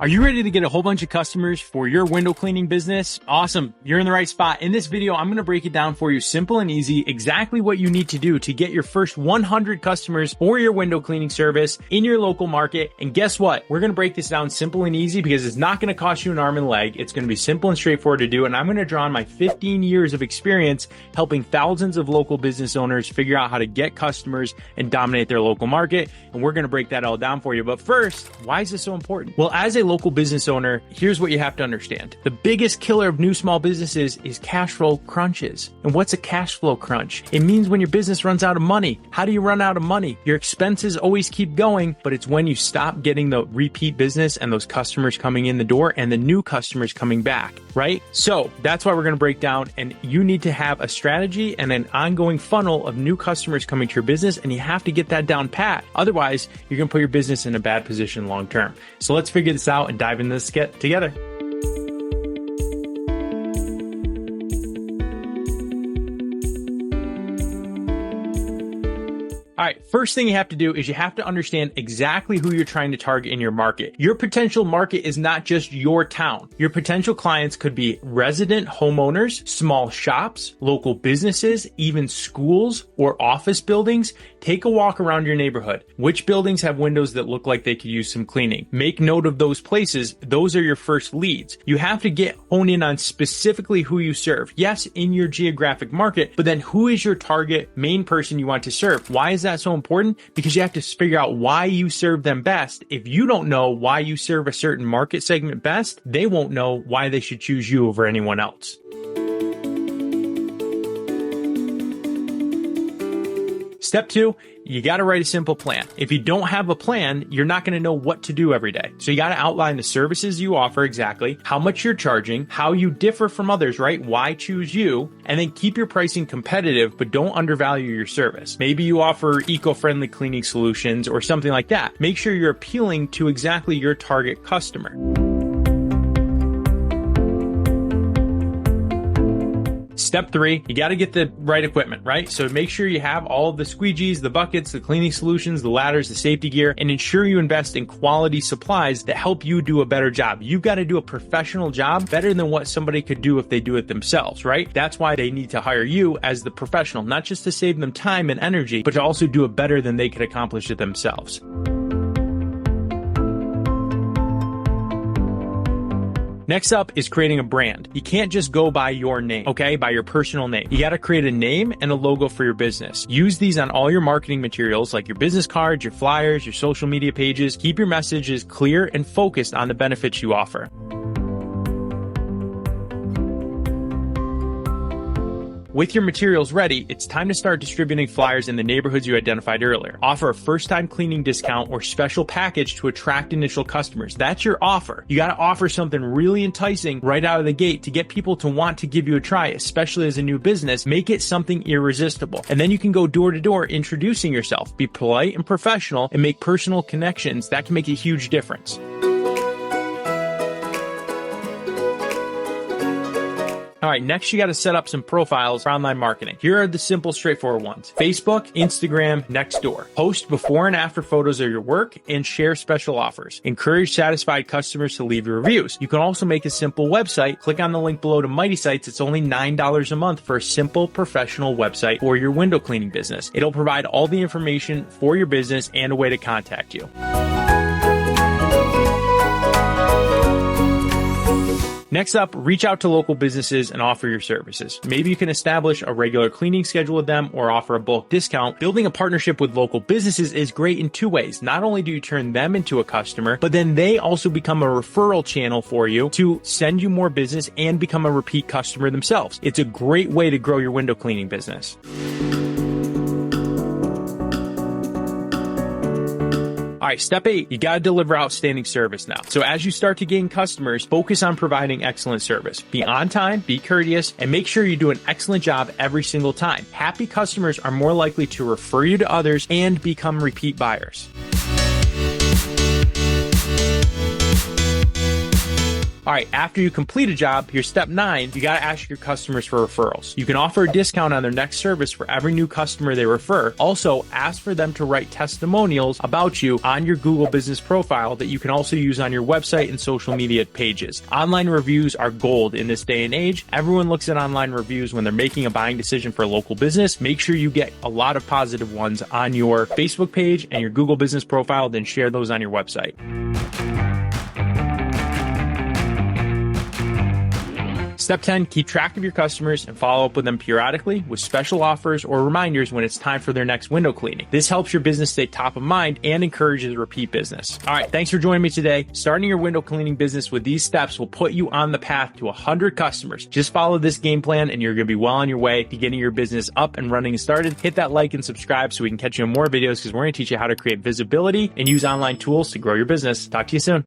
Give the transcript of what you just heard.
Are you ready to get a whole bunch of customers for your window cleaning business? Awesome. You're in the right spot. In this video, I'm going to break it down for you simple and easy, exactly what you need to do to get your first 100 customers for your window cleaning service in your local market. And guess what? We're going to break this down simple and easy because it's not going to cost you an arm and leg. It's going to be simple and straightforward to do. And I'm going to draw on my 15 years of experience helping thousands of local business owners figure out how to get customers and dominate their local market. And we're going to break that all down for you. But first, why is this so important? Well, as a local business owner, here's what you have to understand. The biggest killer of new small businesses is cash flow crunches. And what's a cash flow crunch? It means when your business runs out of money. How do you run out of money? Your expenses always keep going, but it's when you stop getting the repeat business and those customers coming in the door and the new customers coming back, right? So that's why we're going to break down, and you need to have a strategy and an ongoing funnel of new customers coming to your business, and you have to get that down pat. Otherwise, you're going to put your business in a bad position long term. So let's figure this out and dive into this together. All right, first thing you have to do is you have to understand exactly who you're trying to target in your market. Your potential market is not just your town. Your potential clients could be resident homeowners, small shops, local businesses, even schools or office buildings. Take a walk around your neighborhood. Which buildings have windows that look like they could use some cleaning? Make note of those places. Those are your first leads. You have to hone in on specifically who you serve. Yes, in your geographic market, but then who is your target main person you want to serve? Why is that so important? Because you have to figure out why you serve them best. If you don't know why you serve a certain market segment best, they won't know why they should choose you over anyone else. Step 2, you got to write a simple plan. If you don't have a plan, you're not going to know what to do every day. So you got to outline the services you offer exactly, how much you're charging, how you differ from others, right? Why choose you? And then keep your pricing competitive, but don't undervalue your service. Maybe you offer eco-friendly cleaning solutions or something like that. Make sure you're appealing to exactly your target customer. Step 3, you got to get the right equipment, right? So make sure you have all of the squeegees, the buckets, the cleaning solutions, the ladders, the safety gear, and ensure you invest in quality supplies that help you do a better job. You've got to do a professional job better than what somebody could do if they do it themselves, right? That's why they need to hire you as the professional, not just to save them time and energy, but to also do it better than they could accomplish it themselves. Next up is creating a brand. You can't just go by your name, okay? By your personal name. You got to create a name and a logo for your business. Use these on all your marketing materials like your business cards, your flyers, your social media pages. Keep your messages clear and focused on the benefits you offer. With your materials ready, it's time to start distributing flyers in the neighborhoods you identified earlier. Offer a first-time cleaning discount or special package to attract initial customers. That's your offer. You got to offer something really enticing right out of the gate to get people to want to give you a try, especially as a new business. Make it something irresistible. And then you can go door to door introducing yourself. Be polite and professional and make personal connections. That can make a huge difference. All right, next you got to set up some profiles for online marketing. Here are the simple, straightforward ones. Facebook, Instagram, Nextdoor. Post before and after photos of your work and share special offers. Encourage satisfied customers to leave reviews. You can also make a simple website. Click on the link below to Mighty Sites. It's only $9 a month for a simple professional website for your window cleaning business. It'll provide all the information for your business and a way to contact you. Next up, reach out to local businesses and offer your services. Maybe you can establish a regular cleaning schedule with them or offer a bulk discount. Building a partnership with local businesses is great in two ways. Not only do you turn them into a customer, but then they also become a referral channel for you to send you more business and become a repeat customer themselves. It's a great way to grow your window cleaning business. All right, step 8, you got to deliver outstanding service now. So as you start to gain customers, focus on providing excellent service. Be on time, be courteous, and make sure you do an excellent job every single time. Happy customers are more likely to refer you to others and become repeat buyers. All right, after you complete a job, here's step 9. You got to ask your customers for referrals. You can offer a discount on their next service for every new customer they refer. Also, ask for them to write testimonials about you on your Google business profile that you can also use on your website and social media pages. Online reviews are gold in this day and age. Everyone looks at online reviews when they're making a buying decision for a local business. Make sure you get a lot of positive ones on your Facebook page and your Google business profile, then share those on your website. Step 10, keep track of your customers and follow up with them periodically with special offers or reminders when it's time for their next window cleaning. This helps your business stay top of mind and encourages repeat business. All right, thanks for joining me today. Starting your window cleaning business with these steps will put you on the path to 100 customers. Just follow this game plan and you're going to be well on your way to getting your business up and running and started. Hit that like and subscribe so we can catch you on more videos because we're going to teach you how to create visibility and use online tools to grow your business. Talk to you soon.